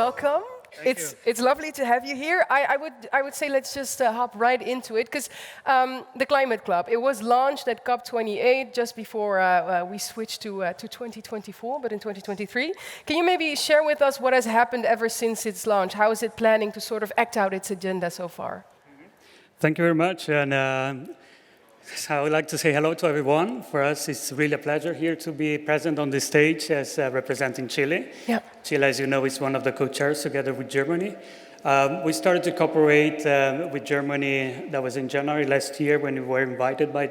welcome. Thank you. It's lovely to have you here. I would say let's just hop right into it because the Climate Club, it was launched at COP28 just before we switched to 2024, but in 2023. Can you maybe share with us what has happened ever since its launch? How is it planning to sort of act out its agenda so far? Thank you very much. And so I would like to say hello to everyone. For us, it's really a pleasure here to be present on this stage as representing Chile. Yeah. Chile, as you know, is one of the co-chairs together with Germany. We started to cooperate with Germany, that was in January last year when we were invited by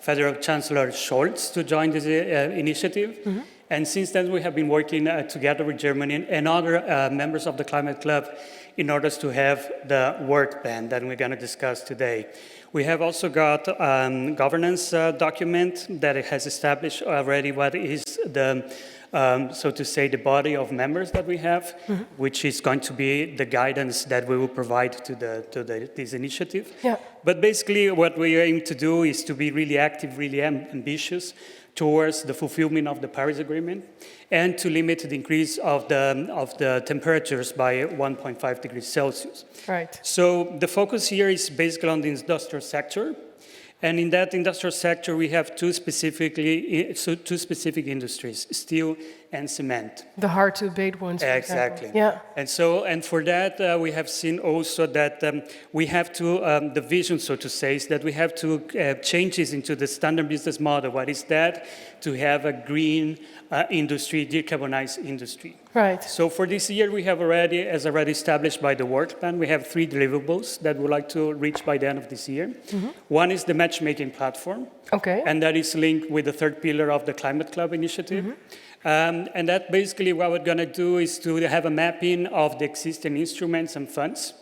Federal Chancellor Scholz to join this initiative. Mm-hmm. And since then, we have been working together with Germany and other members of the Climate Club in order to have the work plan that we're going to discuss today. We have also got a governance document that has established already what is the, so to say, the body of members that we have, mm-hmm. which is going to be the guidance that we will provide to this initiative. Yeah. But basically, what we aim to do is to be really active, really ambitious towards the fulfillment of the Paris Agreement and to limit the increase of the temperatures by 1.5 degrees Celsius. Right. So the focus here is basically on the industrial sector. And in that industrial sector, we have two specific industries, steel and cement. The hard-to-abate ones, for exactly. Example. Yeah. And for that, we have seen also that we have to, the vision, so to say, is that we have to change this into the standard business model. What is that? To have a green industry, decarbonized industry. Right. So for this year, we have already, as already established by the work plan, we have 3 deliverables that we'd like to reach by the end of this year. Mm-hmm. One is the matchmaking platform. Okay. And that is linked with the third pillar of the Climate Club initiative. Mm-hmm. And that basically what we're going to do is to have a mapping of the existing instruments and funds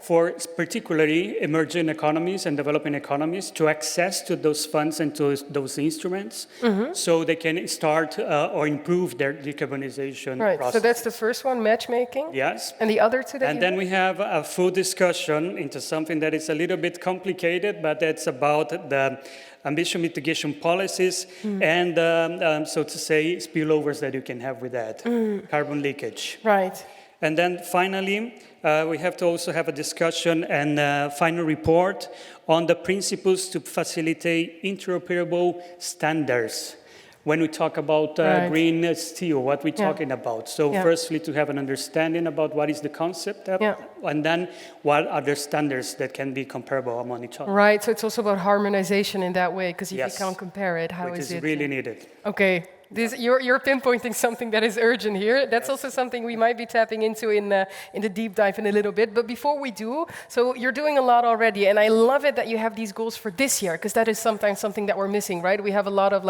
for particularly emerging economies and developing economies to access to those funds and to those instruments so they can start or improve their decarbonization process. So that's the first one, matchmaking? Yes. And the other two that And then we have a full discussion into something that is a little bit complicated, but that's about the emission mitigation policies and, so to say, spillovers that you can have with that, carbon leakage. Right. And then finally, we have to also have a discussion and final report on the principles to facilitate interoperable standards. When we talk about green steel, what we're talking about. So firstly, to have an understanding about what is the concept, and then what are the standards that can be comparable among each other. Right, so it's also about harmonization in that way, because if you can't compare it, how is it? Which is really needed. Okay. You're pinpointing something that is urgent here. That's also something we might be tapping into in the deep dive in a little bit. But before we do, so you're doing a lot already, and I love it that you have these goals for this year, because that is sometimes something that we're missing, right? We have a lot of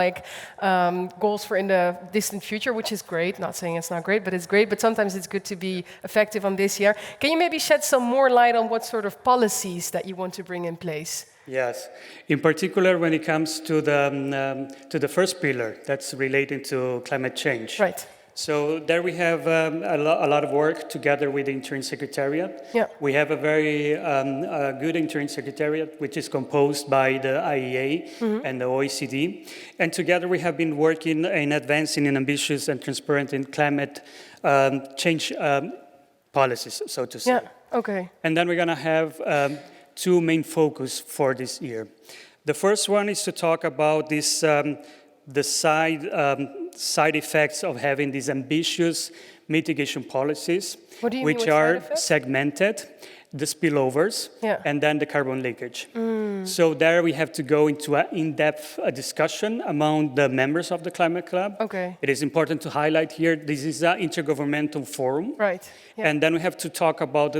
goals for in the distant future, which is great. Not saying it's not great, but it's great. But sometimes it's good to be effective on this year. Can you maybe shed some more light on what sort of policies that you want to bring in place? Yes, in particular when it comes to the first pillar that's relating to climate change. Right. So there we have a lot of work together with the Interim Secretariat. Yeah. We have a very good Interim Secretariat, which is composed by the IEA and the OECD. And together we have been working in advancing in ambitious and transparent in climate change policies, so to say. Yeah, okay. And then we're going to have 2 main focus for this year. The first one is to talk about this, the side effects of having these ambitious mitigation policies, what do you mean which with are side effects? segmented, the spillovers, and then the carbon leakage. So there we have to go into an in-depth discussion among the members of the Climate Club. Okay. It is important to highlight here, this is an intergovernmental forum. Right. Yeah. And then we have to talk about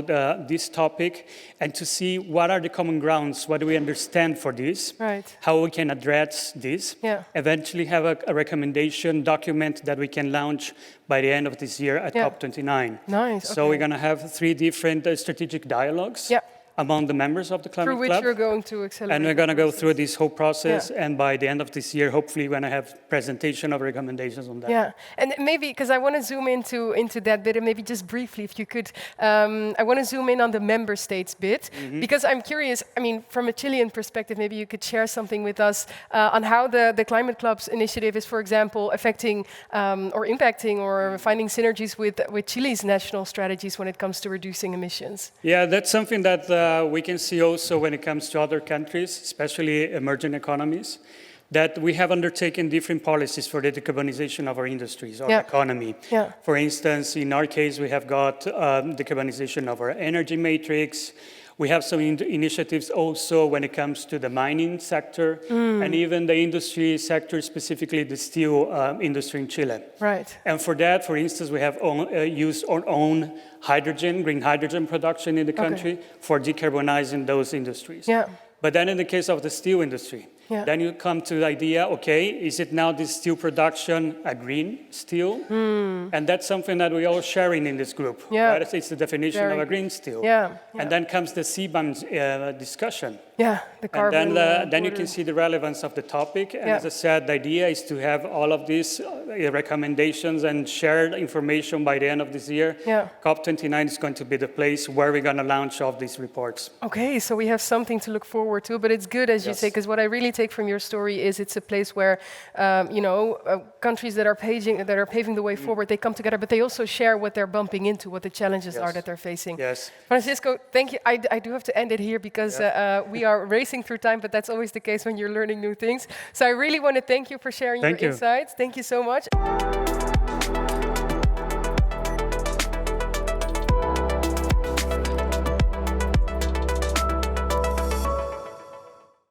this topic and to see what are the common grounds, what do we understand for this, how we can address this, eventually have a recommendation document that we can launch by the end of this year at COP29. Nice. So we're going to have 3 different strategic dialogues among the members of the Climate Through which Club. you're going to accelerate. And we're going to go through this whole process, Yeah. and by the end of this year, hopefully, we're going to have presentation of recommendations on that. Yeah, and maybe because I want to zoom into that bit, and maybe just briefly, if you could, I want to zoom in on the member states bit, because I'm curious. I mean, from a Chilean perspective, maybe you could share something with us on how the Climate Club's initiative is, for example, affecting or impacting or finding synergies with Chile's national strategies when it comes to reducing emissions. Yeah, that's something that we can see also when it comes to other countries, especially emerging economies, that we have undertaken different policies for the decarbonization of our industries, our Yeah. economy. Yeah. For instance, in our case, we have got decarbonization of our energy matrix. We have some initiatives also when it comes to the mining sector and even the industry sector, specifically the steel industry in Chile. Right. And for that, for instance, we have used our own hydrogen, green hydrogen production in the country for decarbonizing those industries. Yeah. But then in the case of the steel industry, Yeah. then you come to the idea, okay, is it now this steel production a green steel? And that's something that we all sharing in this group. Yeah. Right? It's the definition Very of a good. green steel. Yeah. And then comes the CBAM discussion. Yeah, the And carbon. then you border. can see the relevance of the topic. And Yeah. as I said, the idea is to have all of these recommendations and shared information by the end of this year. Yeah. COP29 is going to be the place where we're going to launch all these reports. Okay, so we have something to look forward to, but it's good, as you Yes. say, because what I really take from your story is it's a place where, countries that are paving the way forward, they come together, but they also share what they're bumping into, what the challenges are Yes. that they're facing. Yes. Francisco, thank you. I do have to end it here because we are racing through time, but that's always the case when you're learning new things. So I really want to thank you for sharing Thank your you. insights. Thank you so much.